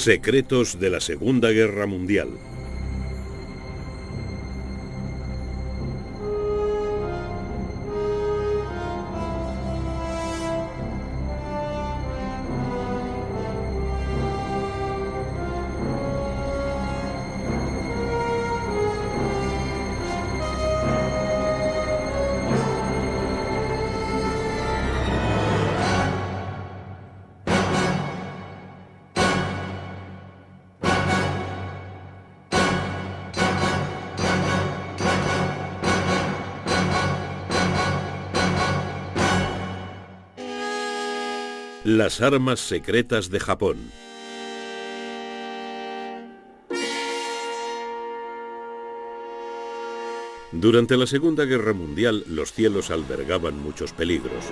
Secretos de la Segunda Guerra Mundial. Las armas secretas de Japón. Durante la Segunda Guerra Mundial, los cielos albergaban muchos peligros.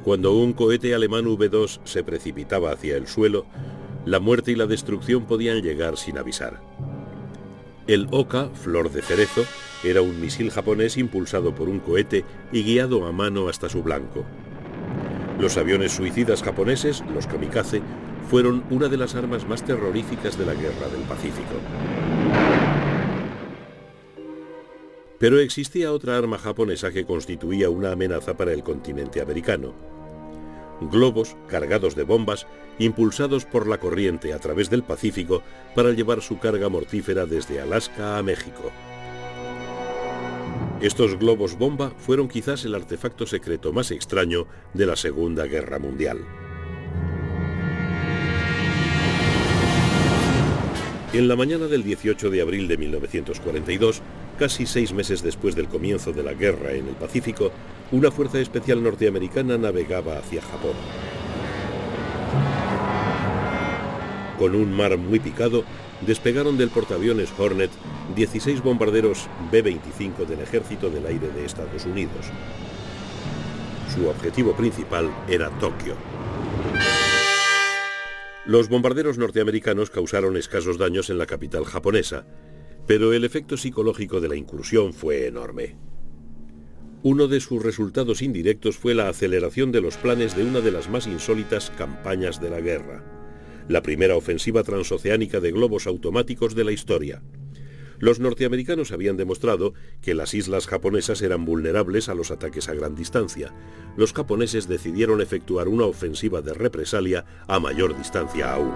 Cuando un cohete alemán V-2 se precipitaba hacia el suelo, la muerte y la destrucción podían llegar sin avisar. El Oka, flor de cerezo, era un misil japonés impulsado por un cohete y guiado a mano hasta su blanco. Los aviones suicidas japoneses, los kamikaze, fueron una de las armas más terroríficas de la Guerra del Pacífico. Pero existía otra arma japonesa que constituía una amenaza para el continente americano. Globos cargados de bombas, impulsados por la corriente a través del Pacífico para llevar su carga mortífera desde Alaska a México. Estos globos bomba fueron quizás el artefacto secreto más extraño de la Segunda Guerra Mundial. En la mañana del 18 de abril de 1942, casi 6 meses después del comienzo de la guerra en el Pacífico, una fuerza especial norteamericana navegaba hacia Japón. Con un mar muy picado, despegaron del portaaviones Hornet 16 bombarderos B-25 del Ejército del Aire de Estados Unidos. Su objetivo principal era Tokio. Los bombarderos norteamericanos causaron escasos daños en la capital japonesa, pero el efecto psicológico de la incursión fue enorme. Uno de sus resultados indirectos fue la aceleración de los planes de una de las más insólitas campañas de la guerra, la primera ofensiva transoceánica de globos automáticos de la historia. Los norteamericanos habían demostrado que las islas japonesas eran vulnerables a los ataques a gran distancia. Los japoneses decidieron efectuar una ofensiva de represalia a mayor distancia aún.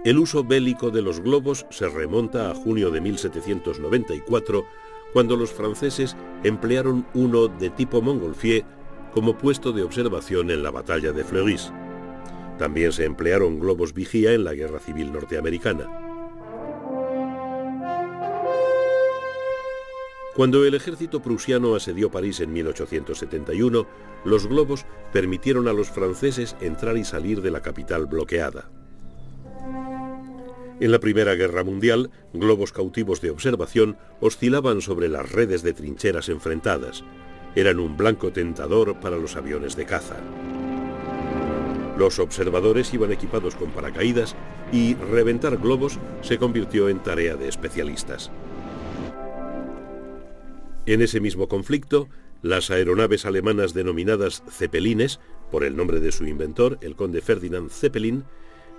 El uso bélico de los globos se remonta a junio de 1794, cuando los franceses emplearon uno de tipo Montgolfier como puesto de observación en la batalla de Fleurus. También se emplearon globos vigía en la Guerra Civil Norteamericana. Cuando el ejército prusiano asedió París en 1871, los globos permitieron a los franceses entrar y salir de la capital bloqueada. En la Primera Guerra Mundial, globos cautivos de observación oscilaban sobre las redes de trincheras enfrentadas. Eran un blanco tentador para los aviones de caza. Los observadores iban equipados con paracaídas y reventar globos se convirtió en tarea de especialistas. En ese mismo conflicto, las aeronaves alemanas denominadas Zeppelines, por el nombre de su inventor, el conde Ferdinand Zeppelin,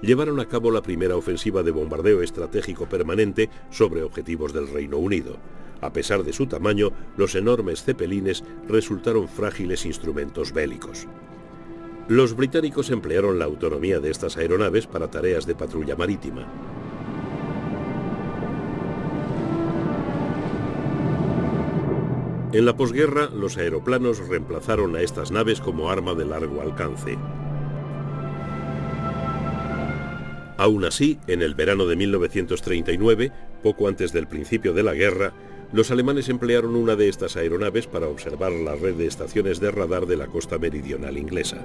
llevaron a cabo la primera ofensiva de bombardeo estratégico permanente sobre objetivos del Reino Unido. A pesar de su tamaño, los enormes Zeppelines resultaron frágiles instrumentos bélicos. Los británicos emplearon la autonomía de estas aeronaves para tareas de patrulla marítima. En la posguerra, los aeroplanos reemplazaron a estas naves como arma de largo alcance. Aún así, en el verano de 1939, poco antes del principio de la guerra, los alemanes emplearon una de estas aeronaves para observar la red de estaciones de radar de la costa meridional inglesa.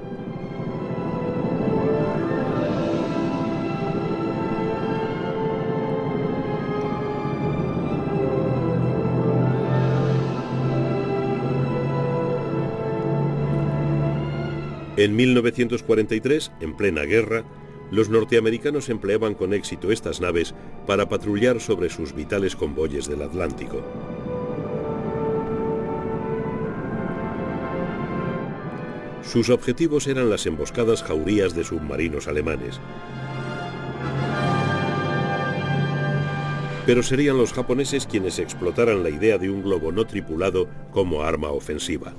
En 1943, en plena guerra, los norteamericanos empleaban con éxito estas naves para patrullar sobre sus vitales convoyes del Atlántico. Sus objetivos eran las emboscadas jaurías de submarinos alemanes. Pero serían los japoneses quienes explotaran la idea de un globo no tripulado como arma ofensiva.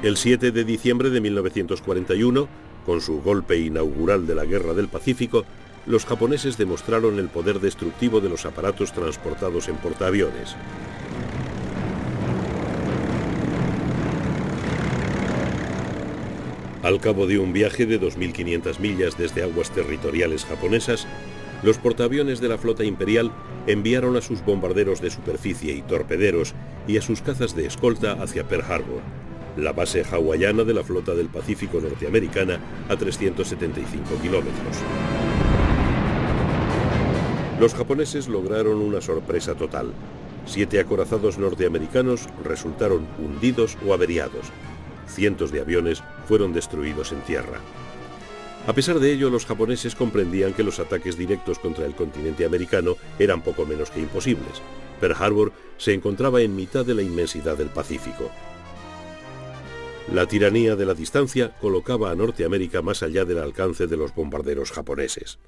El 7 de diciembre de 1941, con su golpe inaugural de la Guerra del Pacífico, los japoneses demostraron el poder destructivo de los aparatos transportados en portaaviones. Al cabo de un viaje de 2.500 millas desde aguas territoriales japonesas, los portaaviones de la flota imperial enviaron a sus bombarderos de superficie y torpederos y a sus cazas de escolta hacia Pearl Harbor, la base hawaiana de la flota del Pacífico norteamericana a 375 kilómetros. Los japoneses lograron una sorpresa total. 7 acorazados norteamericanos resultaron hundidos o averiados. Cientos de aviones fueron destruidos en tierra. A pesar de ello, los japoneses comprendían que los ataques directos contra el continente americano eran poco menos que imposibles. Pearl Harbor se encontraba en mitad de la inmensidad del Pacífico. La tiranía de la distancia colocaba a Norteamérica más allá del alcance de los bombarderos japoneses.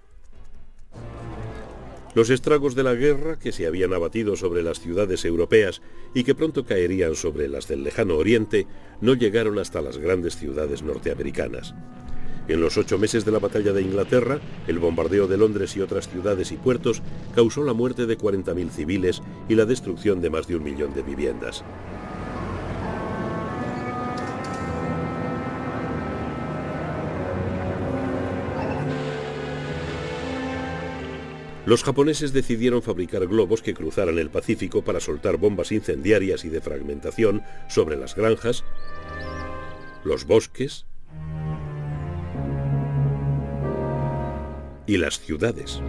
Los estragos de la guerra, que se habían abatido sobre las ciudades europeas y que pronto caerían sobre las del lejano oriente, no llegaron hasta las grandes ciudades norteamericanas. En los 8 meses de la batalla de Inglaterra, el bombardeo de Londres y otras ciudades y puertos causó la muerte de 40.000 civiles y la destrucción de más de 1 millón de viviendas. Los japoneses decidieron fabricar globos que cruzaran el Pacífico para soltar bombas incendiarias y de fragmentación sobre las granjas, los bosques y las ciudades.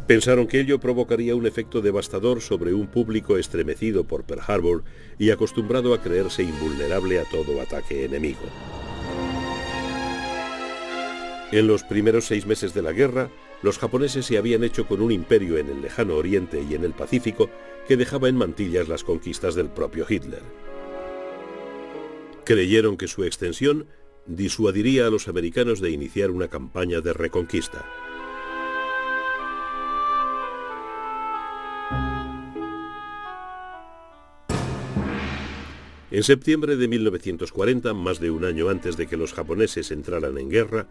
Pensaron que ello provocaría un efecto devastador sobre un público estremecido por Pearl Harbor y acostumbrado a creerse invulnerable a todo ataque enemigo. En los primeros 6 meses de la guerra, los japoneses se habían hecho con un imperio en el lejano oriente y en el Pacífico que dejaba en mantillas las conquistas del propio Hitler. Creyeron que su extensión disuadiría a los americanos de iniciar una campaña de reconquista. En septiembre de 1940, más de un año antes de que los japoneses entraran en guerra,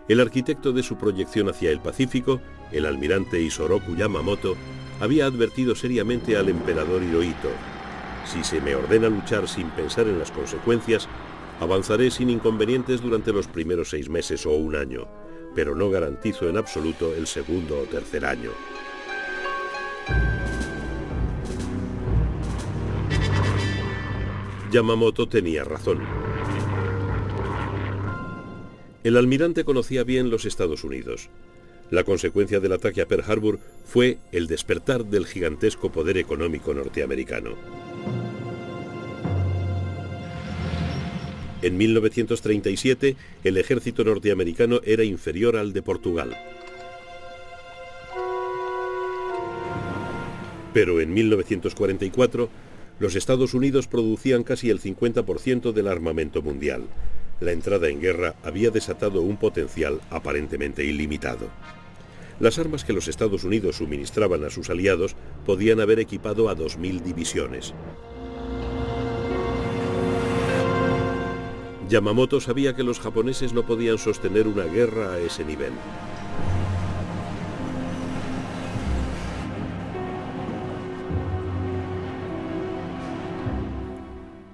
el arquitecto de su proyección hacia el Pacífico, el almirante Isoroku Yamamoto, había advertido seriamente al emperador Hirohito: si se me ordena luchar sin pensar en las consecuencias, avanzaré sin inconvenientes durante los primeros 6 meses o 1 año, pero no garantizo en absoluto el segundo o tercer año. Yamamoto tenía razón. El almirante conocía bien los Estados Unidos. La consecuencia del ataque a Pearl Harbor fue el despertar del gigantesco poder económico norteamericano. En 1937, el ejército norteamericano era inferior al de Portugal. Pero en 1944, los Estados Unidos producían casi el 50% del armamento mundial. La entrada en guerra había desatado un potencial aparentemente ilimitado. Las armas que los Estados Unidos suministraban a sus aliados podían haber equipado a 2.000 divisiones. Yamamoto sabía que los japoneses no podían sostener una guerra a ese nivel.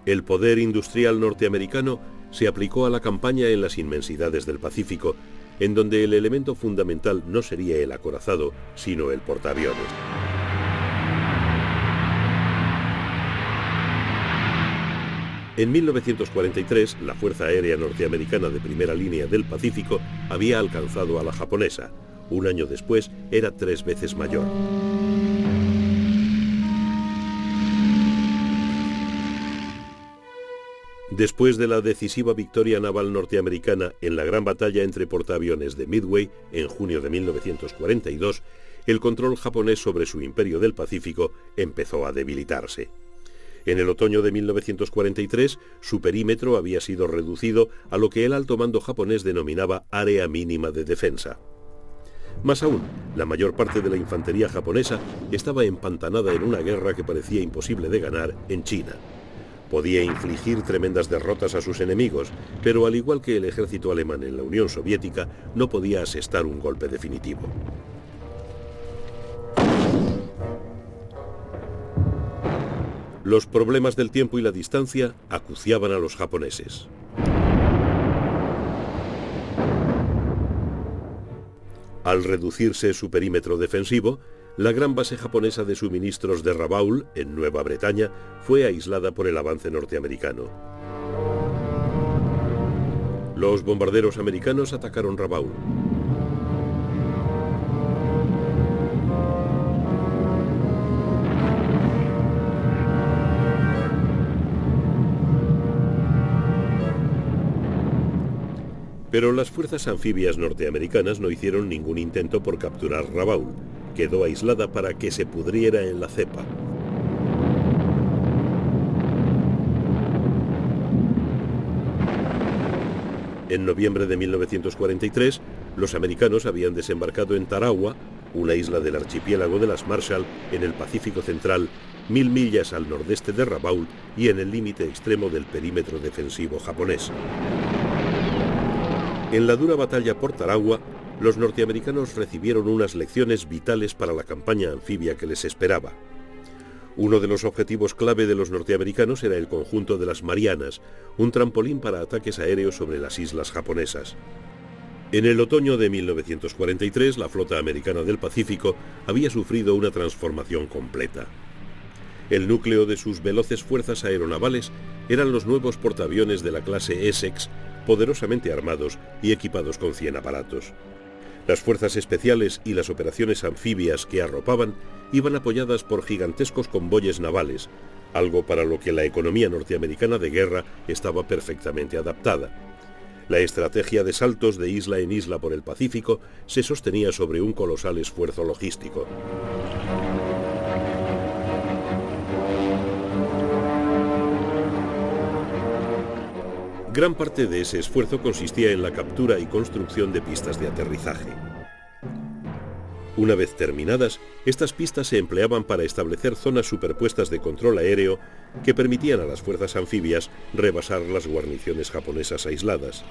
El poder industrial norteamericano se aplicó a la campaña en las inmensidades del Pacífico, en donde el elemento fundamental no sería el acorazado, sino el portaaviones. En 1943, la Fuerza Aérea Norteamericana de primera línea del Pacífico había alcanzado a la japonesa. Un año después, era 3 veces mayor. Después de la decisiva victoria naval norteamericana en la gran batalla entre portaaviones de Midway en junio de 1942, el control japonés sobre su imperio del Pacífico empezó a debilitarse. En el otoño de 1943, su perímetro había sido reducido a lo que el alto mando japonés denominaba área mínima de defensa. Más aún, la mayor parte de la infantería japonesa estaba empantanada en una guerra que parecía imposible de ganar en China. Podía infligir tremendas derrotas a sus enemigos, pero al igual que el ejército alemán en la Unión Soviética, no podía asestar un golpe definitivo. Los problemas del tiempo y la distancia acuciaban a los japoneses. Al reducirse su perímetro defensivo, la gran base japonesa de suministros de Rabaul, en Nueva Bretaña, fue aislada por el avance norteamericano. Los bombarderos americanos atacaron Rabaul. Pero las fuerzas anfibias norteamericanas no hicieron ningún intento por capturar Rabaul. Quedó aislada para que se pudriera en la cepa. En noviembre de 1943, los americanos habían desembarcado en Tarawa, una isla del archipiélago de las Marshall, en el Pacífico Central, 1000 millas al nordeste de Rabaul y en el límite extremo del perímetro defensivo japonés. En la dura batalla por Tarawa, los norteamericanos recibieron unas lecciones vitales para la campaña anfibia que les esperaba. Uno de los objetivos clave de los norteamericanos era el conjunto de las Marianas, un trampolín para ataques aéreos sobre las islas japonesas. En el otoño de 1943, la flota americana del Pacífico había sufrido una transformación completa. El núcleo de sus veloces fuerzas aeronavales eran los nuevos portaaviones de la clase Essex, poderosamente armados y equipados con 100 aparatos. Las fuerzas especiales y las operaciones anfibias que arropaban iban apoyadas por gigantescos convoyes navales, algo para lo que la economía norteamericana de guerra estaba perfectamente adaptada. La estrategia de saltos de isla en isla por el Pacífico se sostenía sobre un colosal esfuerzo logístico. Gran parte de ese esfuerzo consistía en la captura y construcción de pistas de aterrizaje. Una vez terminadas, estas pistas se empleaban para establecer zonas superpuestas de control aéreo que permitían a las fuerzas anfibias rebasar las guarniciones japonesas aisladas.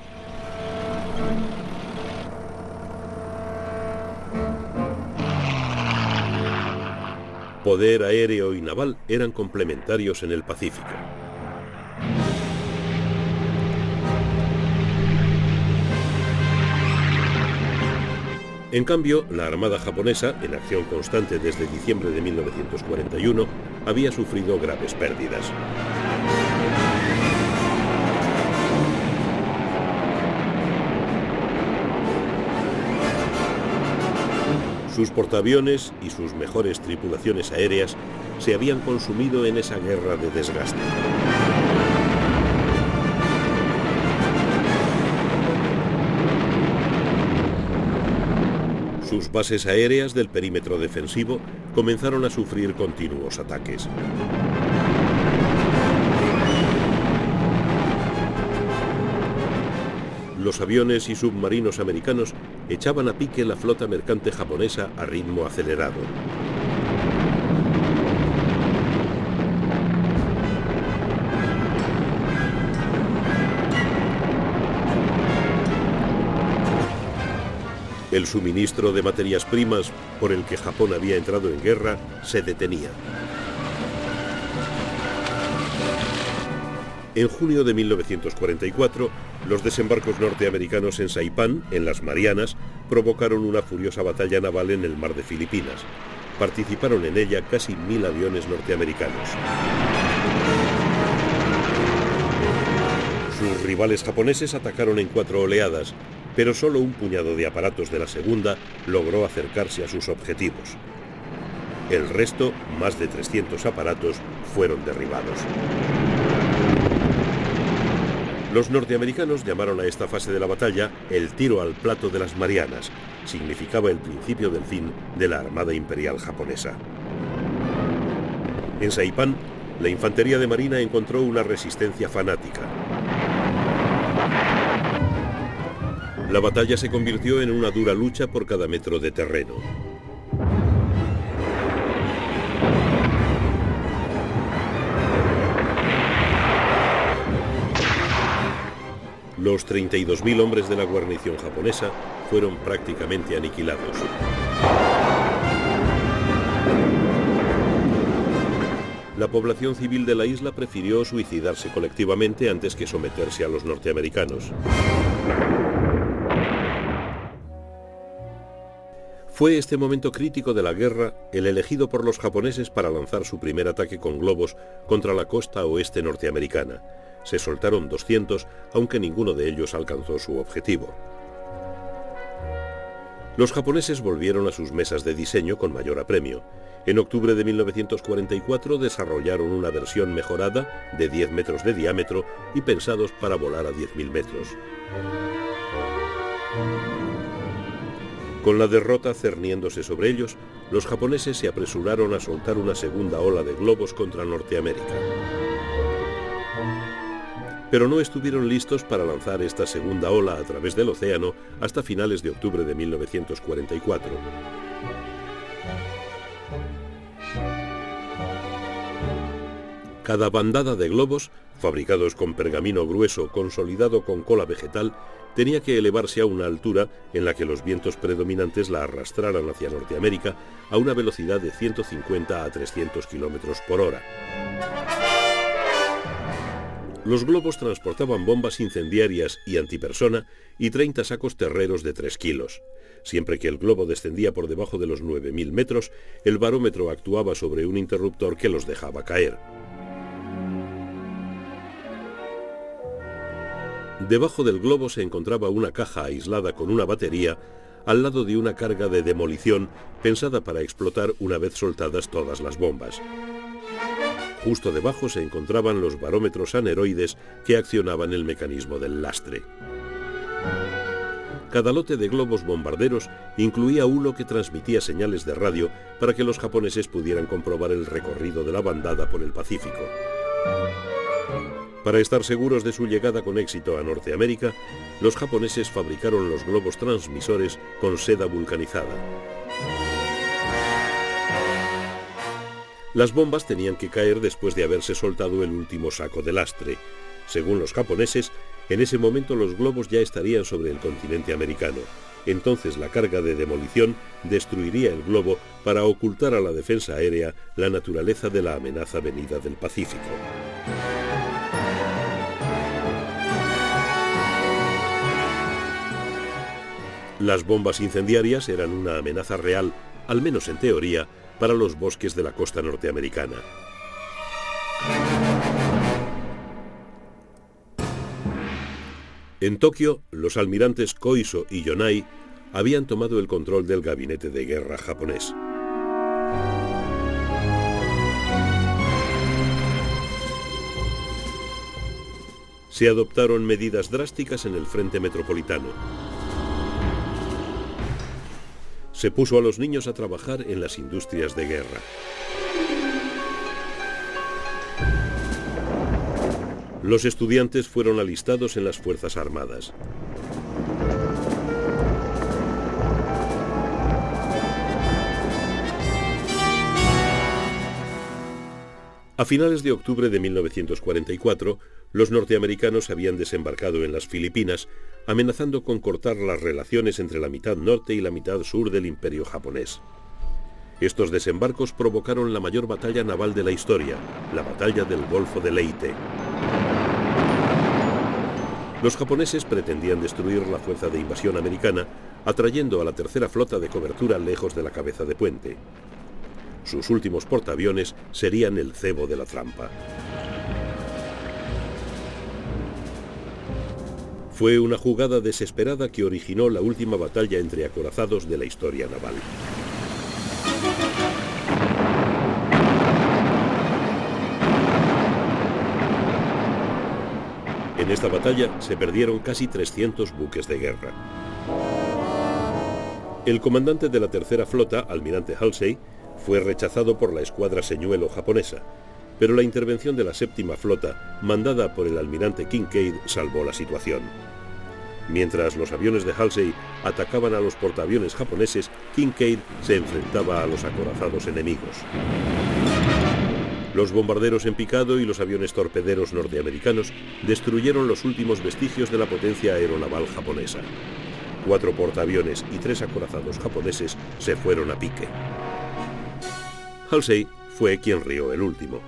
Poder aéreo y naval eran complementarios en el Pacífico. En cambio, la Armada japonesa, en acción constante desde diciembre de 1941, había sufrido graves pérdidas. Sus portaaviones y sus mejores tripulaciones aéreas se habían consumido en esa guerra de desgaste. Sus bases aéreas del perímetro defensivo comenzaron a sufrir continuos ataques. Los aviones y submarinos americanos echaban a pique la flota mercante japonesa a ritmo acelerado. El suministro de materias primas por el que Japón había entrado en guerra se detenía. En junio de 1944, los desembarcos norteamericanos en Saipán, en las Marianas, provocaron una furiosa batalla naval en el mar de Filipinas. Participaron en ella casi 1000 aviones norteamericanos. Sus rivales japoneses atacaron en 4 oleadas, pero solo un puñado de aparatos de la segunda logró acercarse a sus objetivos. El resto, más de 300 aparatos, fueron derribados. Los norteamericanos llamaron a esta fase de la batalla el tiro al plato de las Marianas. Significaba el principio del fin de la Armada Imperial japonesa. En Saipán, la infantería de marina encontró una resistencia fanática. La batalla se convirtió en una dura lucha por cada metro de terreno. Los 32.000 hombres de la guarnición japonesa fueron prácticamente aniquilados. La población civil de la isla prefirió suicidarse colectivamente antes que someterse a los norteamericanos. Fue este momento crítico de la guerra el elegido por los japoneses para lanzar su primer ataque con globos contra la costa oeste norteamericana. Se soltaron 200, aunque ninguno de ellos alcanzó su objetivo. Los japoneses volvieron a sus mesas de diseño con mayor apremio. En octubre de 1944 desarrollaron una versión mejorada de 10 metros de diámetro y pensados para volar a 10.000 metros. Con la derrota cerniéndose sobre ellos, los japoneses se apresuraron a soltar una segunda ola de globos contra Norteamérica. Pero no estuvieron listos para lanzar esta segunda ola a través del océano hasta finales de octubre de 1944. Cada bandada de globos, fabricados con pergamino grueso consolidado con cola vegetal, tenía que elevarse a una altura en la que los vientos predominantes la arrastraran hacia Norteamérica a una velocidad de 150 a 300 km por hora. Los globos transportaban bombas incendiarias y antipersona y 30 sacos terreros de 3 kilos. Siempre que el globo descendía por debajo de los 9.000 metros, el barómetro actuaba sobre un interruptor que los dejaba caer. Debajo del globo se encontraba una caja aislada con una batería al lado de una carga de demolición pensada para explotar una vez soltadas todas las bombas. Justo debajo se encontraban los barómetros aneroides que accionaban el mecanismo del lastre. Cada lote de globos bombarderos incluía uno que transmitía señales de radio para que los japoneses pudieran comprobar el recorrido de la bandada por el Pacífico. Para estar seguros de su llegada con éxito a Norteamérica, los japoneses fabricaron los globos transmisores con seda vulcanizada. Las bombas tenían que caer después de haberse soltado el último saco de lastre. Según los japoneses, en ese momento los globos ya estarían sobre el continente americano. Entonces la carga de demolición destruiría el globo para ocultar a la defensa aérea la naturaleza de la amenaza venida del Pacífico. Las bombas incendiarias eran una amenaza real, al menos en teoría, para los bosques de la costa norteamericana. En Tokio, los almirantes Koiso y Yonai habían tomado el control del gabinete de guerra japonés. Se adoptaron medidas drásticas en el frente metropolitano. Se puso a los niños a trabajar en las industrias de guerra. Los estudiantes fueron alistados en las Fuerzas Armadas. A finales de octubre de 1944, los norteamericanos habían desembarcado en las Filipinas, amenazando con cortar las relaciones entre la mitad norte y la mitad sur del imperio japonés. Estos desembarcos provocaron la mayor batalla naval de la historia, la batalla del Golfo de Leyte. Los japoneses pretendían destruir la fuerza de invasión americana, atrayendo a la tercera flota de cobertura lejos de la cabeza de puente. Sus últimos portaaviones serían el cebo de la trampa. Fue una jugada desesperada que originó la última batalla entre acorazados de la historia naval. En esta batalla se perdieron casi 300 buques de guerra. El comandante de la tercera flota, almirante Halsey, fue rechazado por la escuadra señuelo japonesa. pero la intervención de la séptima flota, mandada por el almirante Kinkaid, salvó la situación. Mientras los aviones de Halsey atacaban a los portaaviones japoneses, Kinkaid se enfrentaba a los acorazados enemigos. Los bombarderos en picado y los aviones torpederos norteamericanos destruyeron los últimos vestigios de la potencia aeronaval japonesa. 4 portaaviones y 3 acorazados japoneses se fueron a pique. Halsey fue quien rió el último.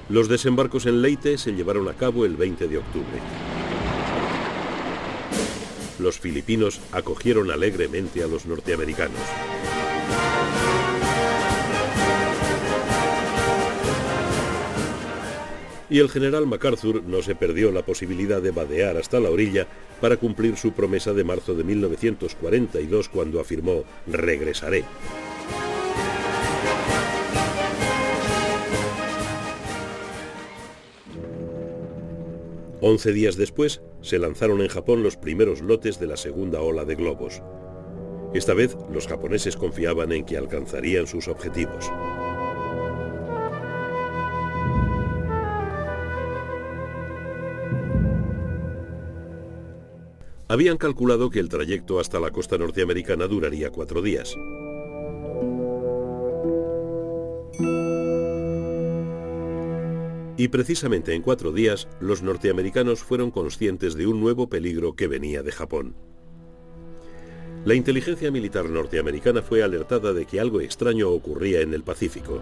Los desembarcos en Leyte se llevaron a cabo el 20 de octubre. Los filipinos acogieron alegremente a los norteamericanos. Y el general MacArthur no se perdió la posibilidad de vadear hasta la orilla para cumplir su promesa de marzo de 1942 cuando afirmó «regresaré». 11 días después, se lanzaron en Japón los primeros lotes de la segunda ola de globos. Esta vez, los japoneses confiaban en que alcanzarían sus objetivos. Habían calculado que el trayecto hasta la costa norteamericana duraría 4 días. Y precisamente en 4 días, los norteamericanos fueron conscientes de un nuevo peligro que venía de Japón. La inteligencia militar norteamericana fue alertada de que algo extraño ocurría en el Pacífico.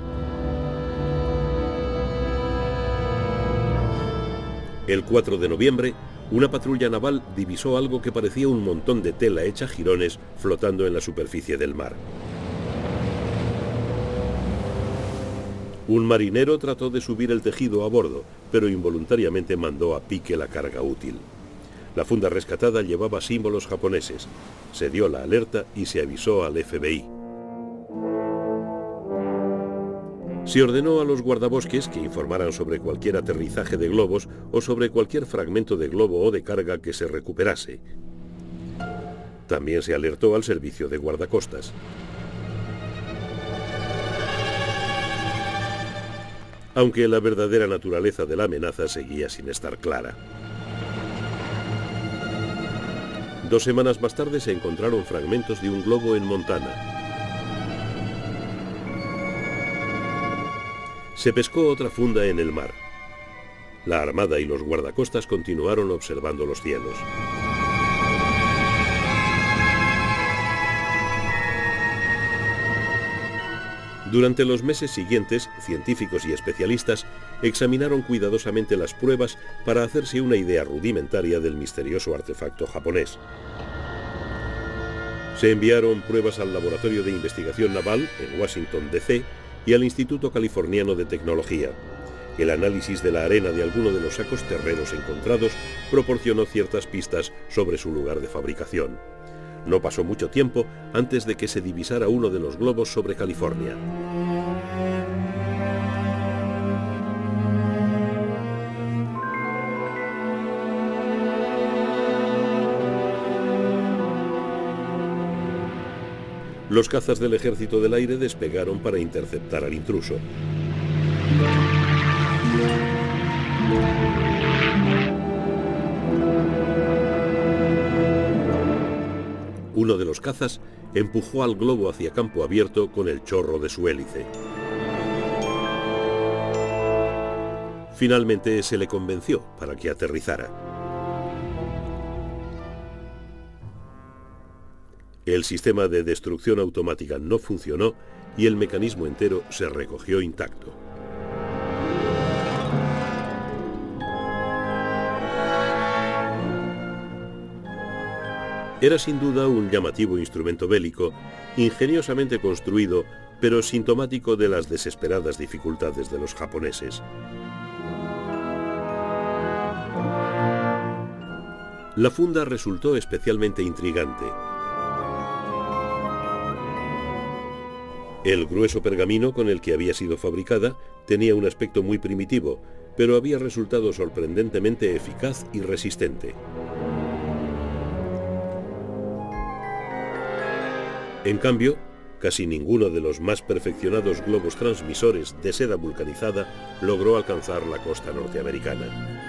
El 4 de noviembre, una patrulla naval divisó algo que parecía un montón de tela hecha jirones flotando en la superficie del mar. Un marinero trató de subir el tejido a bordo, pero involuntariamente mandó a pique la carga útil. La funda rescatada llevaba símbolos japoneses. Se dio la alerta y se avisó al FBI. Se ordenó a los guardabosques que informaran sobre cualquier aterrizaje de globos o sobre cualquier fragmento de globo o de carga que se recuperase. También se alertó al servicio de guardacostas. Aunque la verdadera naturaleza de la amenaza seguía sin estar clara. 2 semanas más tarde se encontraron fragmentos de un globo en Montana. Se pescó otra funda en el mar. La Armada y los guardacostas continuaron observando los cielos. Durante los meses siguientes, científicos y especialistas examinaron cuidadosamente las pruebas para hacerse una idea rudimentaria del misterioso artefacto japonés. Se enviaron pruebas al Laboratorio de Investigación Naval en Washington, D.C. y al Instituto Californiano de Tecnología. El análisis de la arena de alguno de los sacos terreros encontrados proporcionó ciertas pistas sobre su lugar de fabricación. No pasó mucho tiempo antes de que se divisara uno de los globos sobre California. Los cazas del Ejército del Aire despegaron para interceptar al intruso. Uno de los cazas empujó al globo hacia campo abierto con el chorro de su hélice. Finalmente se le convenció para que aterrizara. El sistema de destrucción automática no funcionó y el mecanismo entero se recogió intacto. Era sin duda un llamativo instrumento bélico, ingeniosamente construido, pero sintomático de las desesperadas dificultades de los japoneses. La funda resultó especialmente intrigante. El grueso pergamino con el que había sido fabricada tenía un aspecto muy primitivo, pero había resultado sorprendentemente eficaz y resistente. En cambio, casi ninguno de los más perfeccionados globos transmisores de seda vulcanizada logró alcanzar la costa norteamericana.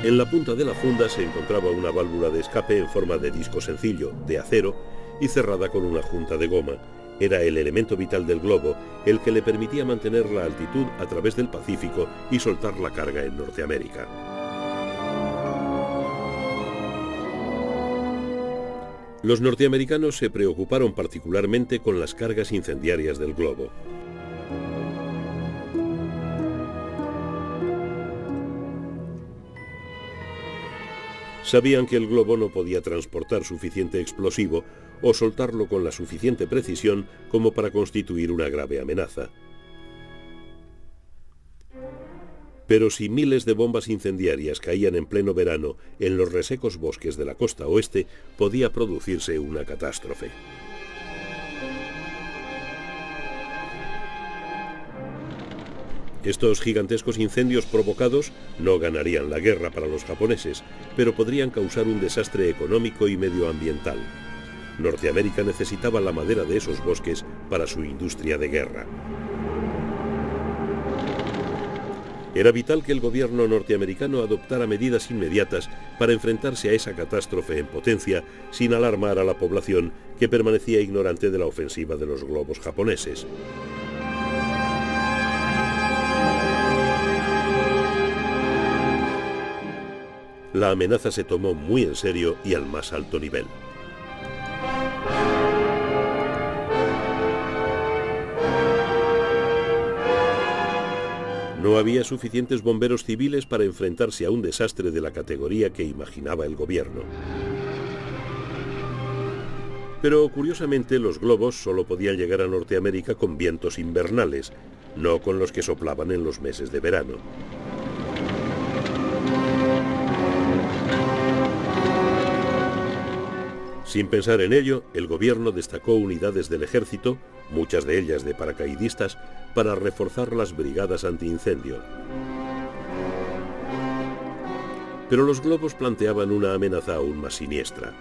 En la punta de la funda se encontraba una válvula de escape en forma de disco sencillo, de acero, y cerrada con una junta de goma. Era el elemento vital del globo, el que le permitía mantener la altitud a través del Pacífico y soltar la carga en Norteamérica. Los norteamericanos se preocuparon particularmente con las cargas incendiarias del globo. Sabían que el globo no podía transportar suficiente explosivo o soltarlo con la suficiente precisión como para constituir una grave amenaza. Pero si miles de bombas incendiarias caían en pleno verano en los resecos bosques de la costa oeste, podía producirse una catástrofe. Estos gigantescos incendios provocados no ganarían la guerra para los japoneses, pero podrían causar un desastre económico y medioambiental. Norteamérica necesitaba la madera de esos bosques para su industria de guerra. Era vital que el gobierno norteamericano adoptara medidas inmediatas para enfrentarse a esa catástrofe en potencia sin alarmar a la población que permanecía ignorante de la ofensiva de los globos japoneses. La amenaza se tomó muy en serio y al más alto nivel. No había suficientes bomberos civiles para enfrentarse a un desastre de la categoría que imaginaba el gobierno. Pero curiosamente los globos solo podían llegar a Norteamérica con vientos invernales, no con los que soplaban en los meses de verano. Sin pensar en ello, el gobierno destacó unidades del ejército, muchas de ellas de paracaidistas, para reforzar las brigadas antiincendio. Pero los globos planteaban una amenaza aún más siniestra.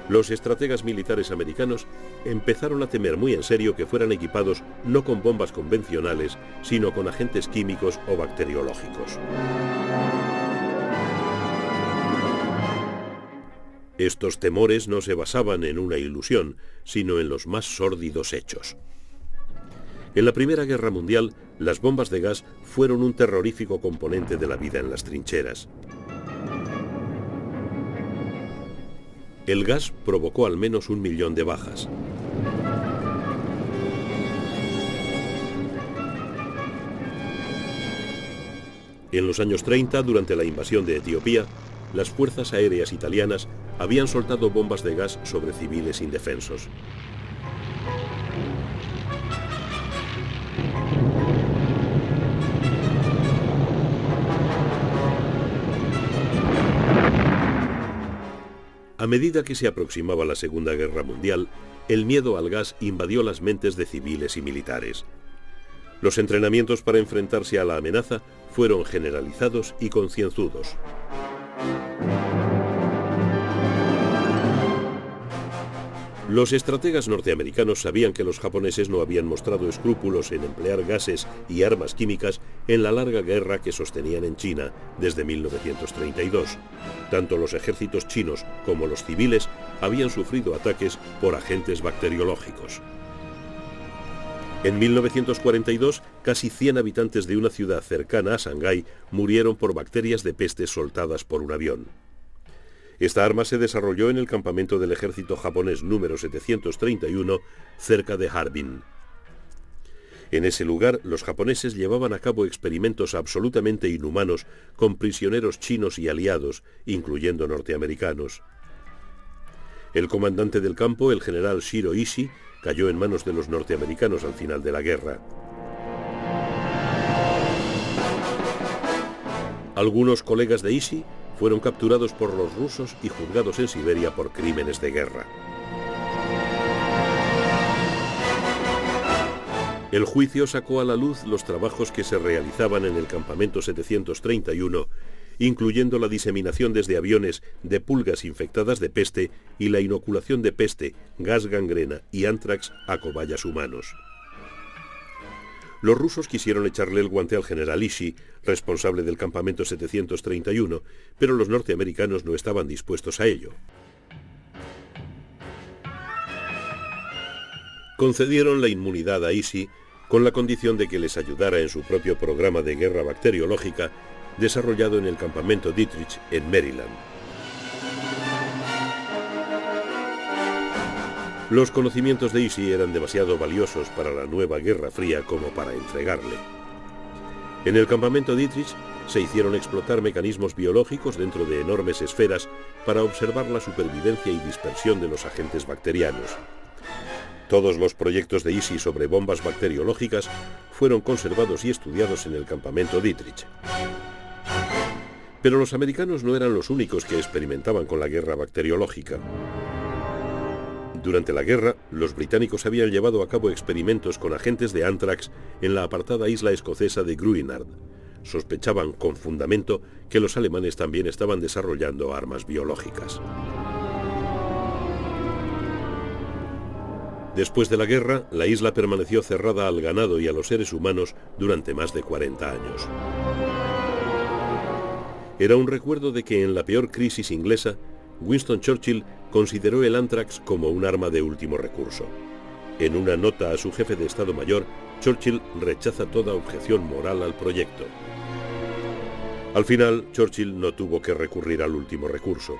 Los estrategas militares americanos empezaron a temer muy en serio que fueran equipados no con bombas convencionales, sino con agentes químicos o bacteriológicos. Estos temores no se basaban en una ilusión, sino en los más sórdidos hechos. En la Primera Guerra Mundial, las bombas de gas fueron un terrorífico componente de la vida en las trincheras. El gas provocó al menos 1 millón de bajas. En los años 30, durante la invasión de Etiopía, las fuerzas aéreas italianas habían soltado bombas de gas sobre civiles indefensos. A medida que se aproximaba la Segunda Guerra Mundial, el miedo al gas invadió las mentes de civiles y militares. Los entrenamientos para enfrentarse a la amenaza fueron generalizados y concienzudos. Los estrategas norteamericanos sabían que los japoneses no habían mostrado escrúpulos en emplear gases y armas químicas en la larga guerra que sostenían en China desde 1932. Tanto los ejércitos chinos como los civiles habían sufrido ataques por agentes bacteriológicos. En 1942, casi 100 habitantes de una ciudad cercana a Shanghái murieron por bacterias de peste soltadas por un avión. Esta arma se desarrolló en el campamento del ejército japonés número 731, cerca de Harbin. En ese lugar, los japoneses llevaban a cabo experimentos absolutamente inhumanos con prisioneros chinos y aliados, incluyendo norteamericanos. El comandante del campo, el general Shiro Ishii, cayó en manos de los norteamericanos al final de la guerra. Algunos colegas de Ishii fueron capturados por los rusos y juzgados en Siberia por crímenes de guerra. El juicio sacó a la luz los trabajos que se realizaban en el campamento 731 incluyendo la diseminación desde aviones de pulgas infectadas de peste y la inoculación de peste, gas gangrena y antrax a cobayas humanos. Los rusos quisieron echarle el guante al general Ishii, responsable del campamento 731, pero los norteamericanos no estaban dispuestos a ello. Concedieron la inmunidad a Ishii con la condición de que les ayudara en su propio programa de guerra bacteriológica desarrollado en el campamento Dietrich en Maryland. Los conocimientos de Ishii eran demasiado valiosos para la nueva Guerra Fría como para entregarle. En el campamento Dietrich se hicieron explotar mecanismos biológicos dentro de enormes esferas para observar la supervivencia y dispersión de los agentes bacterianos. Todos los proyectos de Ishii sobre bombas bacteriológicas fueron conservados y estudiados en el campamento Dietrich. Pero los americanos no eran los únicos que experimentaban con la guerra bacteriológica. Durante la guerra, los británicos habían llevado a cabo experimentos con agentes de antrax en la apartada isla escocesa de Gruinard. Sospechaban con fundamento que los alemanes también estaban desarrollando armas biológicas. Después de la guerra, la isla permaneció cerrada al ganado y a los seres humanos durante más de 40 años. Era un recuerdo de que en la peor crisis inglesa, Winston Churchill consideró el antrax como un arma de último recurso. En una nota a su jefe de Estado Mayor, Churchill rechaza toda objeción moral al proyecto. Al final, Churchill no tuvo que recurrir al último recurso.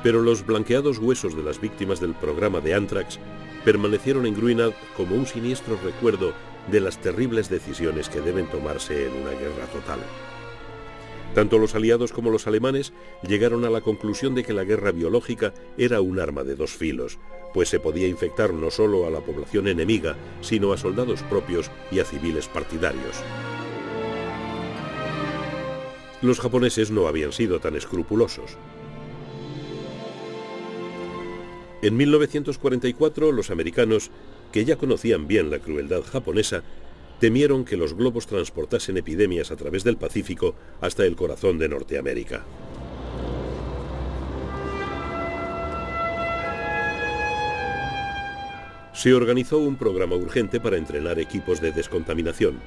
Pero los blanqueados huesos de las víctimas del programa de antrax permanecieron en Gruinard como un siniestro recuerdo de las terribles decisiones que deben tomarse en una guerra total. Tanto los aliados como los alemanes llegaron a la conclusión de que la guerra biológica era un arma de dos filos, pues se podía infectar no solo a la población enemiga, sino a soldados propios y a civiles partidarios. Los japoneses no habían sido tan escrupulosos. En 1944, los americanos, que ya conocían bien la crueldad japonesa, temieron que los globos transportasen epidemias a través del Pacífico hasta el corazón de Norteamérica. Se organizó un programa urgente para entrenar equipos de descontaminación.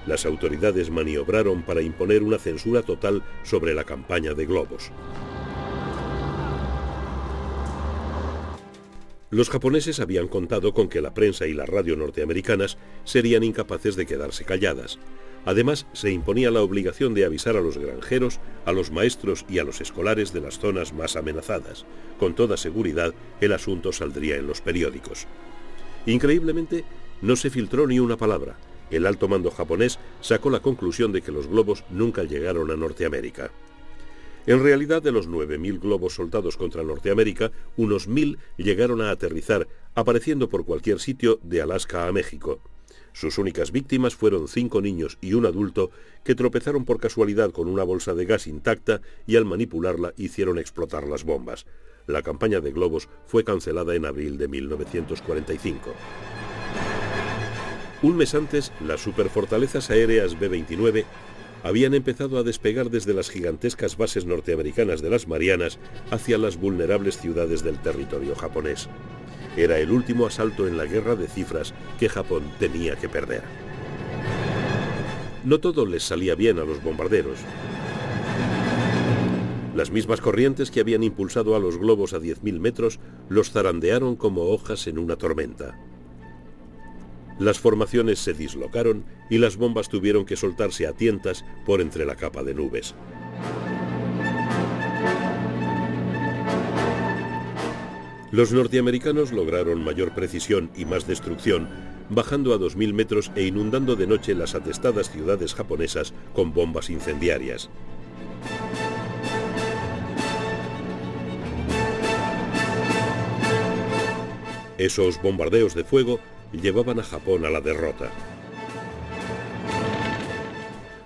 Las autoridades maniobraron para imponer una censura total sobre la campaña de globos. Los japoneses habían contado con que la prensa y la radio norteamericanas serían incapaces de quedarse calladas. Además, se imponía la obligación de avisar a los granjeros, a los maestros y a los escolares de las zonas más amenazadas. Con toda seguridad, el asunto saldría en los periódicos. Increíblemente, no se filtró ni una palabra. El alto mando japonés sacó la conclusión de que los globos nunca llegaron a Norteamérica. En realidad, de los 9.000 globos soltados contra Norteamérica, unos 1.000 llegaron a aterrizar, apareciendo por cualquier sitio de Alaska a México. Sus únicas víctimas fueron 5 niños y un adulto que tropezaron por casualidad con una bolsa de gas intacta y al manipularla hicieron explotar las bombas. La campaña de globos fue cancelada en abril de 1945. Un mes antes, las superfortalezas aéreas B-29 habían empezado a despegar desde las gigantescas bases norteamericanas de las Marianas hacia las vulnerables ciudades del territorio japonés. Era el último asalto en la guerra de cifras que Japón tenía que perder. No todo les salía bien a los bombarderos. Las mismas corrientes que habían impulsado a los globos a 10.000 metros los zarandearon como hojas en una tormenta. Las formaciones se dislocaron y las bombas tuvieron que soltarse a tientas por entre la capa de nubes. Los norteamericanos lograron mayor precisión y más destrucción, bajando a 2.000 metros e inundando de noche las atestadas ciudades japonesas con bombas incendiarias. Esos bombardeos de fuego llevaban a Japón a la derrota.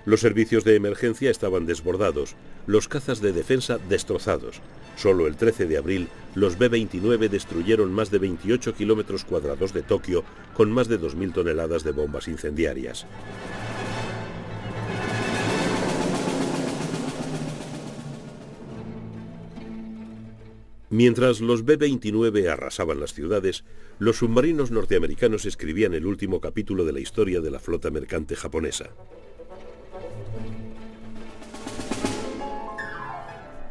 Los servicios de emergencia estaban desbordados, los cazas de defensa destrozados. Solo el 13 de abril, los B-29 destruyeron más de 28 kilómetros cuadrados de Tokio con más de 2.000 toneladas de bombas incendiarias. Mientras los B-29 arrasaban las ciudades, los submarinos norteamericanos escribían el último capítulo de la historia de la flota mercante japonesa.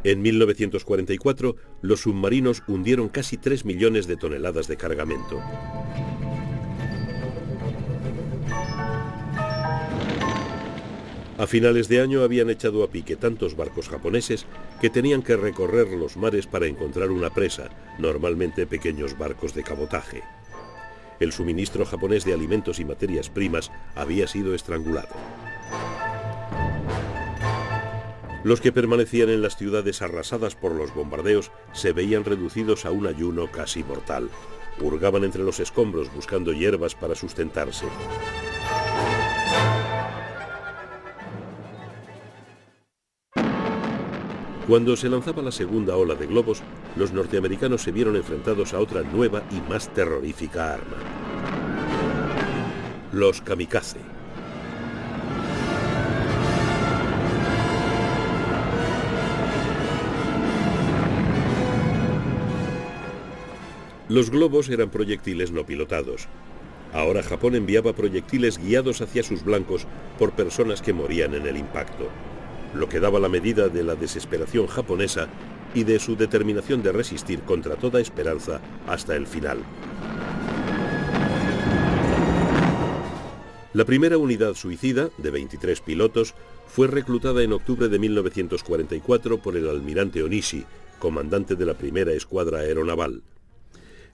En 1944, los submarinos hundieron casi 3 millones de toneladas de cargamento. A finales de año habían echado a pique tantos barcos japoneses que tenían que recorrer los mares para encontrar una presa, normalmente pequeños barcos de cabotaje. El suministro japonés de alimentos y materias primas había sido estrangulado. Los que permanecían en las ciudades arrasadas por los bombardeos se veían reducidos a un ayuno casi mortal. Hurgaban entre los escombros buscando hierbas para sustentarse. Cuando se lanzaba la segunda ola de globos, los norteamericanos se vieron enfrentados a otra nueva y más terrorífica arma: los kamikaze. Los globos eran proyectiles no pilotados. Ahora Japón enviaba proyectiles guiados hacia sus blancos por personas que morían en el impacto, lo que daba la medida de la desesperación japonesa y de su determinación de resistir contra toda esperanza hasta el final. La primera unidad suicida, de 23 pilotos, fue reclutada en octubre de 1944 por el almirante Onishi, comandante de la primera escuadra aeronaval.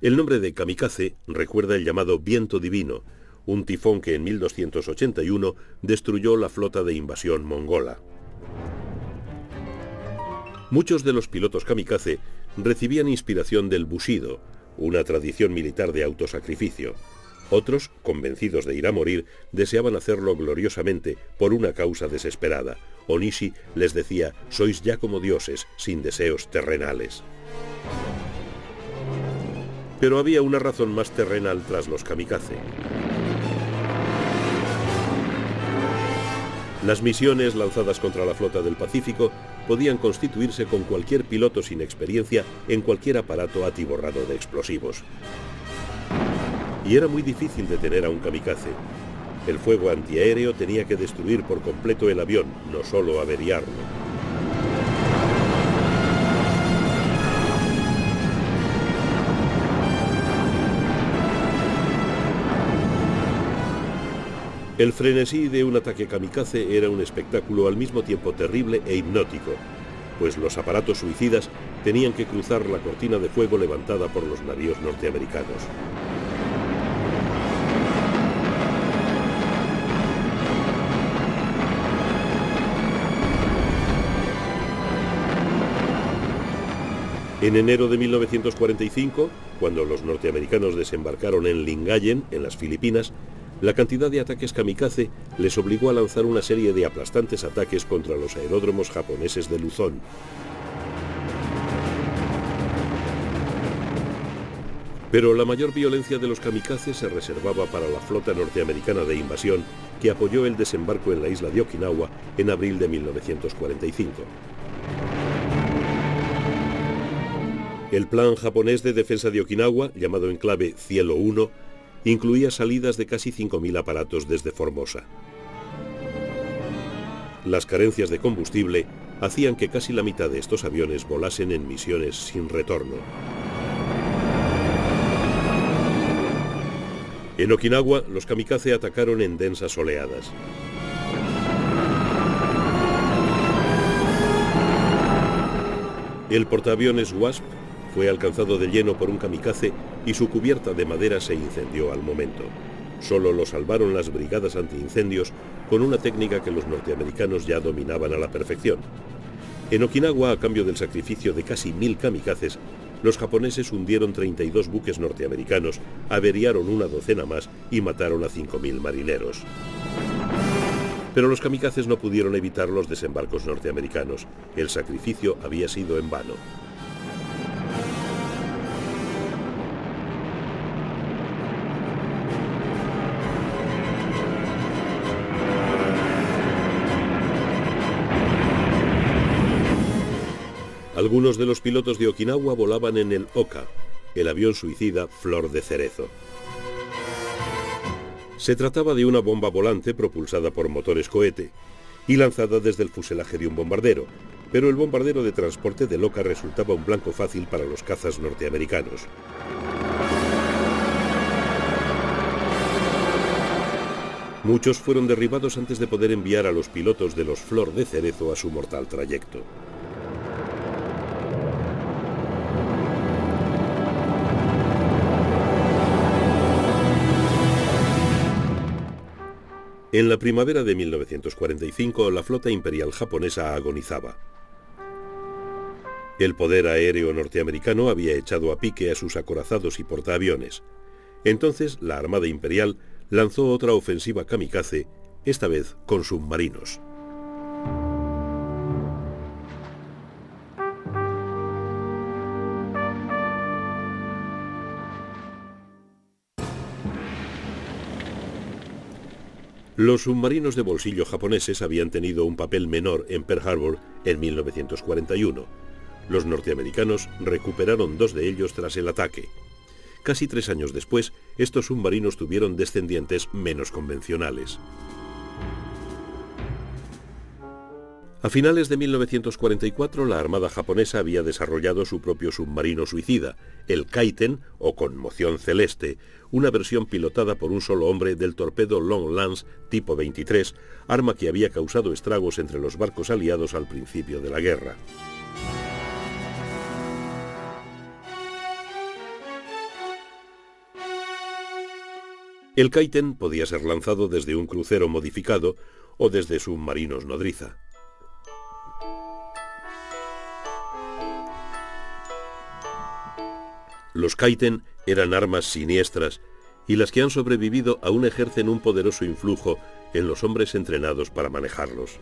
El nombre de kamikaze recuerda el llamado viento divino, un tifón que en 1281 destruyó la flota de invasión mongola. Muchos de los pilotos kamikaze recibían inspiración del bushido, una tradición militar de autosacrificio. Otros, convencidos de ir a morir, deseaban hacerlo gloriosamente por una causa desesperada. Onishi les decía: sois ya como dioses, sin deseos terrenales. Pero había una razón más terrenal tras los kamikaze. Las misiones lanzadas contra la flota del Pacífico podían constituirse con cualquier piloto sin experiencia en cualquier aparato atiborrado de explosivos. Y era muy difícil detener a un kamikaze. El fuego antiaéreo tenía que destruir por completo el avión, no solo averiarlo. El frenesí de un ataque kamikaze era un espectáculo al mismo tiempo terrible e hipnótico, pues los aparatos suicidas tenían que cruzar la cortina de fuego levantada por los navíos norteamericanos. En enero de 1945, cuando los norteamericanos desembarcaron en Lingayen, en las Filipinas, la cantidad de ataques kamikaze les obligó a lanzar una serie de aplastantes ataques contra los aeródromos japoneses de Luzón. Pero la mayor violencia de los kamikazes se reservaba para la flota norteamericana de invasión que apoyó el desembarco en la isla de Okinawa en abril de 1945. El plan japonés de defensa de Okinawa, llamado en clave Cielo 1, incluía salidas de casi 5.000 aparatos desde Formosa. Las carencias de combustible hacían que casi la mitad de estos aviones volasen en misiones sin retorno. En Okinawa, los kamikaze atacaron en densas oleadas. El portaaviones Wasp fue alcanzado de lleno por un kamikaze y su cubierta de madera se incendió al momento. Solo lo salvaron las brigadas antiincendios con una técnica que los norteamericanos ya dominaban a la perfección. En Okinawa, a cambio del sacrificio de casi 1000 kamikazes, los japoneses hundieron 32 buques norteamericanos, averiaron una docena más y mataron a 5.000 marineros. Pero los kamikazes no pudieron evitar los desembarcos norteamericanos. El sacrificio había sido en vano. Algunos de los pilotos de Okinawa volaban en el Oka, el avión suicida Flor de Cerezo. Se trataba de una bomba volante propulsada por motores cohete y lanzada desde el fuselaje de un bombardero, pero el bombardero de transporte del Oka resultaba un blanco fácil para los cazas norteamericanos. Muchos fueron derribados antes de poder enviar a los pilotos de los Flor de Cerezo a su mortal trayecto. En la primavera de 1945, la flota imperial japonesa agonizaba. El poder aéreo norteamericano había echado a pique a sus acorazados y portaaviones. Entonces, la Armada Imperial lanzó otra ofensiva kamikaze, esta vez con submarinos. Los submarinos de bolsillo japoneses habían tenido un papel menor en Pearl Harbor en 1941. Los norteamericanos recuperaron 2 de ellos tras el ataque. Casi 3 años después, estos submarinos tuvieron descendientes menos convencionales. A finales de 1944, la Armada japonesa había desarrollado su propio submarino suicida, el Kaiten, o Conmoción Celeste, una versión pilotada por un solo hombre del torpedo Long Lance tipo 23, arma que había causado estragos entre los barcos aliados al principio de la guerra. El Kaiten podía ser lanzado desde un crucero modificado o desde submarinos nodriza. Los Kaiten eran armas siniestras y las que han sobrevivido aún ejercen un poderoso influjo en los hombres entrenados para manejarlos.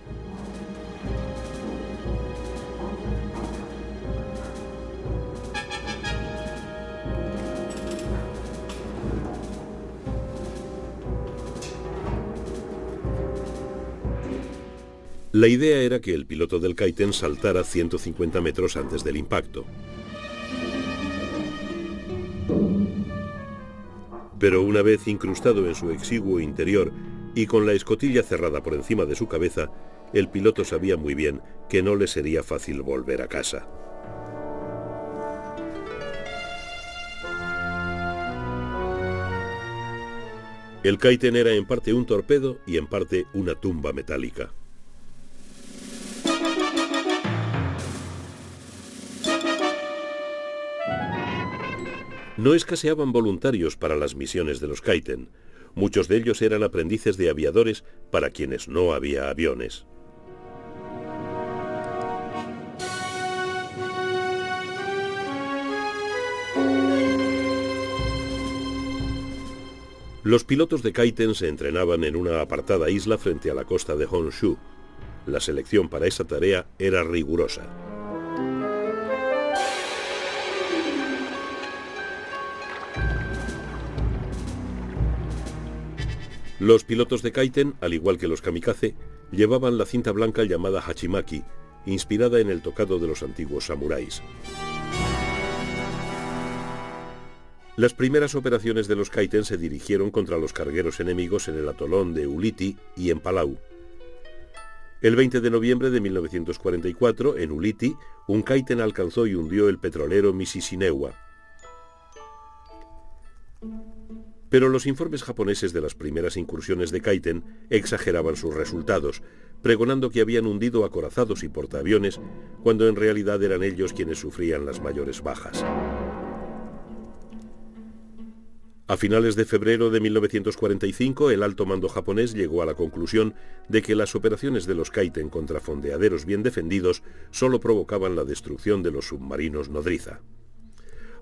La idea era que el piloto del Kaiten saltara 150 metros antes del impacto. Pero una vez incrustado en su exiguo interior y con la escotilla cerrada por encima de su cabeza, el piloto sabía muy bien que no le sería fácil volver a casa. El Kaiten era en parte un torpedo y en parte una tumba metálica. No escaseaban voluntarios para las misiones de los Kaiten. Muchos de ellos eran aprendices de aviadores para quienes no había aviones. Los pilotos de Kaiten se entrenaban en una apartada isla frente a la costa de Honshu. La selección para esa tarea era rigurosa. Los pilotos de Kaiten, al igual que los kamikaze, llevaban la cinta blanca llamada hachimaki, inspirada en el tocado de los antiguos samuráis. Las primeras operaciones de los Kaiten se dirigieron contra los cargueros enemigos en el atolón de Ulithi y en Palau. El 20 de noviembre de 1944, en Ulithi, un Kaiten alcanzó y hundió el petrolero Mississinewa. Pero los informes japoneses de las primeras incursiones de Kaiten exageraban sus resultados, pregonando que habían hundido acorazados y portaaviones, cuando en realidad eran ellos quienes sufrían las mayores bajas. A finales de febrero de 1945, el alto mando japonés llegó a la conclusión de que las operaciones de los Kaiten contra fondeaderos bien defendidos solo provocaban la destrucción de los submarinos nodriza.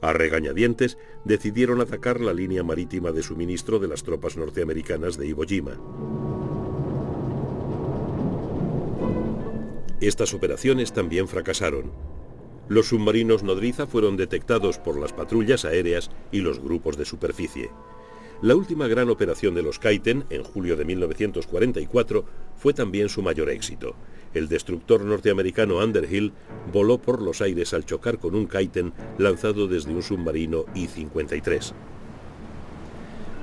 A regañadientes, decidieron atacar la línea marítima de suministro de las tropas norteamericanas de Iwo Jima. Estas operaciones también fracasaron. Los submarinos nodriza fueron detectados por las patrullas aéreas y los grupos de superficie. La última gran operación de los Kaiten, en julio de 1944, fue también su mayor éxito. El destructor norteamericano Underhill voló por los aires al chocar con un Kaiten lanzado desde un submarino I-53.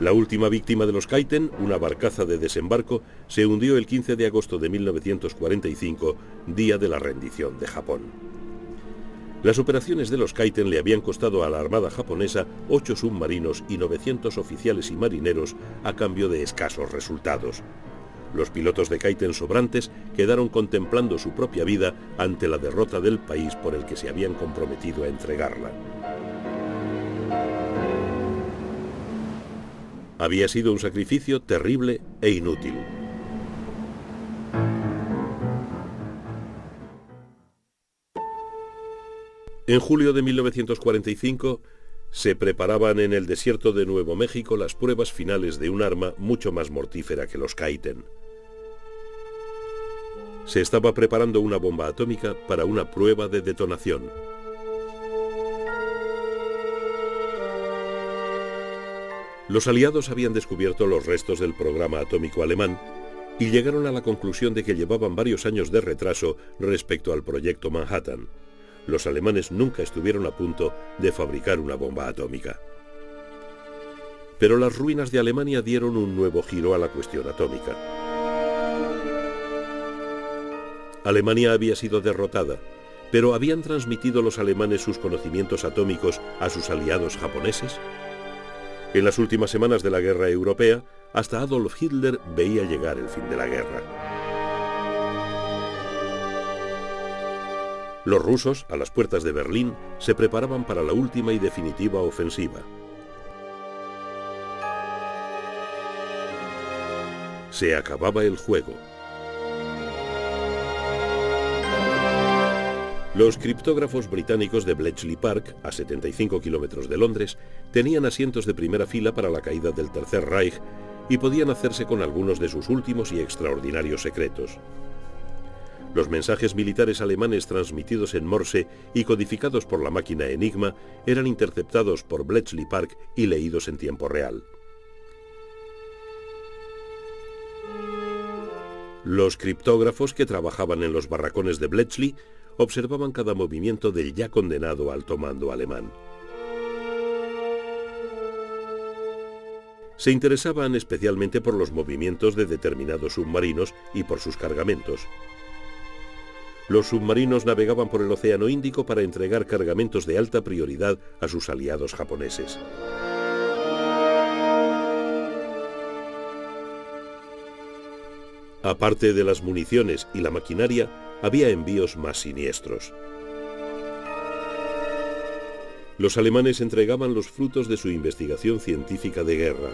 La última víctima de los Kaiten, una barcaza de desembarco, se hundió el 15 de agosto de 1945, día de la rendición de Japón. Las operaciones de los Kaiten le habían costado a la Armada japonesa 8 submarinos y 900 oficiales y marineros a cambio de escasos resultados. Los pilotos de Kaiten sobrantes quedaron contemplando su propia vida ante la derrota del país por el que se habían comprometido a entregarla. Había sido un sacrificio terrible e inútil. En julio de 1945 se preparaban en el desierto de Nuevo México las pruebas finales de un arma mucho más mortífera que los Kaiten. Se estaba preparando una bomba atómica para una prueba de detonación. Los aliados habían descubierto los restos del programa atómico alemán y llegaron a la conclusión de que llevaban varios años de retraso respecto al proyecto Manhattan. Los alemanes nunca estuvieron a punto de fabricar una bomba atómica. Pero las ruinas de Alemania dieron un nuevo giro a la cuestión atómica. Alemania había sido derrotada, pero ¿habían transmitido los alemanes sus conocimientos atómicos a sus aliados japoneses? En las últimas semanas de la guerra europea, hasta Adolf Hitler veía llegar el fin de la guerra. Los rusos, a las puertas de Berlín, se preparaban para la última y definitiva ofensiva. Se acababa el juego. Los criptógrafos británicos de Bletchley Park, a 75 kilómetros de Londres, tenían asientos de primera fila para la caída del Tercer Reich y podían hacerse con algunos de sus últimos y extraordinarios secretos. Los mensajes militares alemanes transmitidos en Morse y codificados por la máquina Enigma eran interceptados por Bletchley Park y leídos en tiempo real. Los criptógrafos que trabajaban en los barracones de Bletchley observaban cada movimiento del ya condenado alto mando alemán. Se interesaban especialmente por los movimientos de determinados submarinos y por sus cargamentos. Los submarinos navegaban por el Océano Índico para entregar cargamentos de alta prioridad a sus aliados japoneses. Aparte de las municiones y la maquinaria, había envíos más siniestros. Los alemanes entregaban los frutos de su investigación científica de guerra.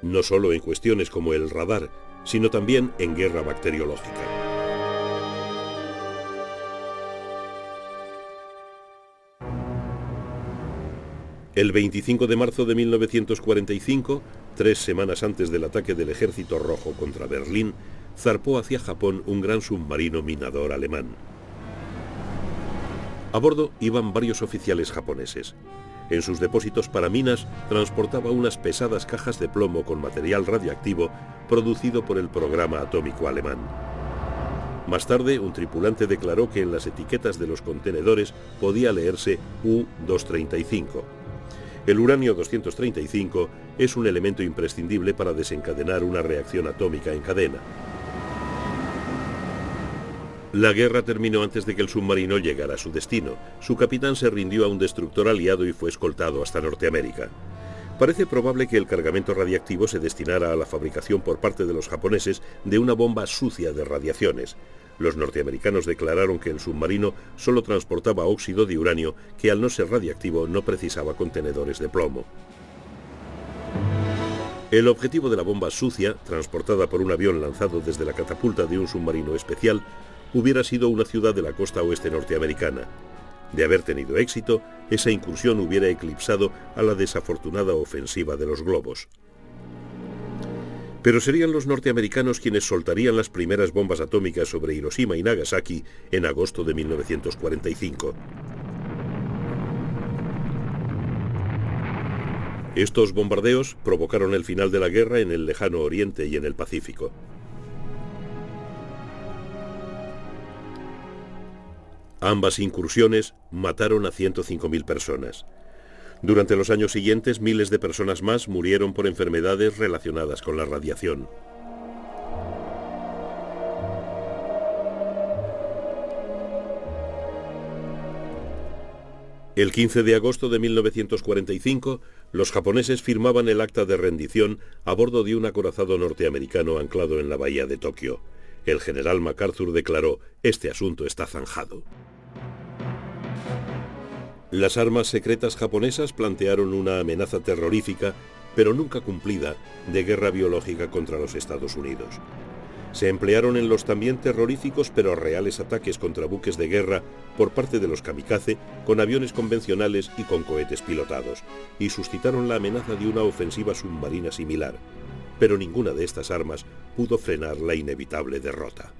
No solo en cuestiones como el radar, sino también en guerra bacteriológica. El 25 de marzo de 1945, 3 semanas antes del ataque del Ejército Rojo contra Berlín, zarpó hacia Japón un gran submarino minador alemán. A bordo iban varios oficiales japoneses. En sus depósitos para minas transportaba unas pesadas cajas de plomo con material radiactivo producido por el programa atómico alemán. Más tarde, un tripulante declaró que en las etiquetas de los contenedores podía leerse U-235. El uranio 235 es un elemento imprescindible para desencadenar una reacción atómica en cadena. La guerra terminó antes de que el submarino llegara a su destino. Su capitán se rindió a un destructor aliado y fue escoltado hasta Norteamérica. Parece probable que el cargamento radiactivo se destinara a la fabricación por parte de los japoneses de una bomba sucia de radiaciones. Los norteamericanos declararon que el submarino solo transportaba óxido de uranio, que al no ser radiactivo no precisaba contenedores de plomo. El objetivo de la bomba sucia, transportada por un avión lanzado desde la catapulta de un submarino especial, hubiera sido una ciudad de la costa oeste norteamericana. De haber tenido éxito, esa incursión hubiera eclipsado a la desafortunada ofensiva de los globos. Pero serían los norteamericanos quienes soltarían las primeras bombas atómicas sobre Hiroshima y Nagasaki en agosto de 1945. Estos bombardeos provocaron el final de la guerra en el lejano Oriente y en el Pacífico. Ambas incursiones mataron a 105.000 personas. Durante los años siguientes, miles de personas más murieron por enfermedades relacionadas con la radiación. El 15 de agosto de 1945, los japoneses firmaban el acta de rendición a bordo de un acorazado norteamericano anclado en la bahía de Tokio. El general MacArthur declaró: «Este asunto está zanjado». Las armas secretas japonesas plantearon una amenaza terrorífica, pero nunca cumplida, de guerra biológica contra los Estados Unidos. Se emplearon en los también terroríficos pero reales ataques contra buques de guerra por parte de los kamikaze, con aviones convencionales y con cohetes pilotados, y suscitaron la amenaza de una ofensiva submarina similar. Pero ninguna de estas armas pudo frenar la inevitable derrota.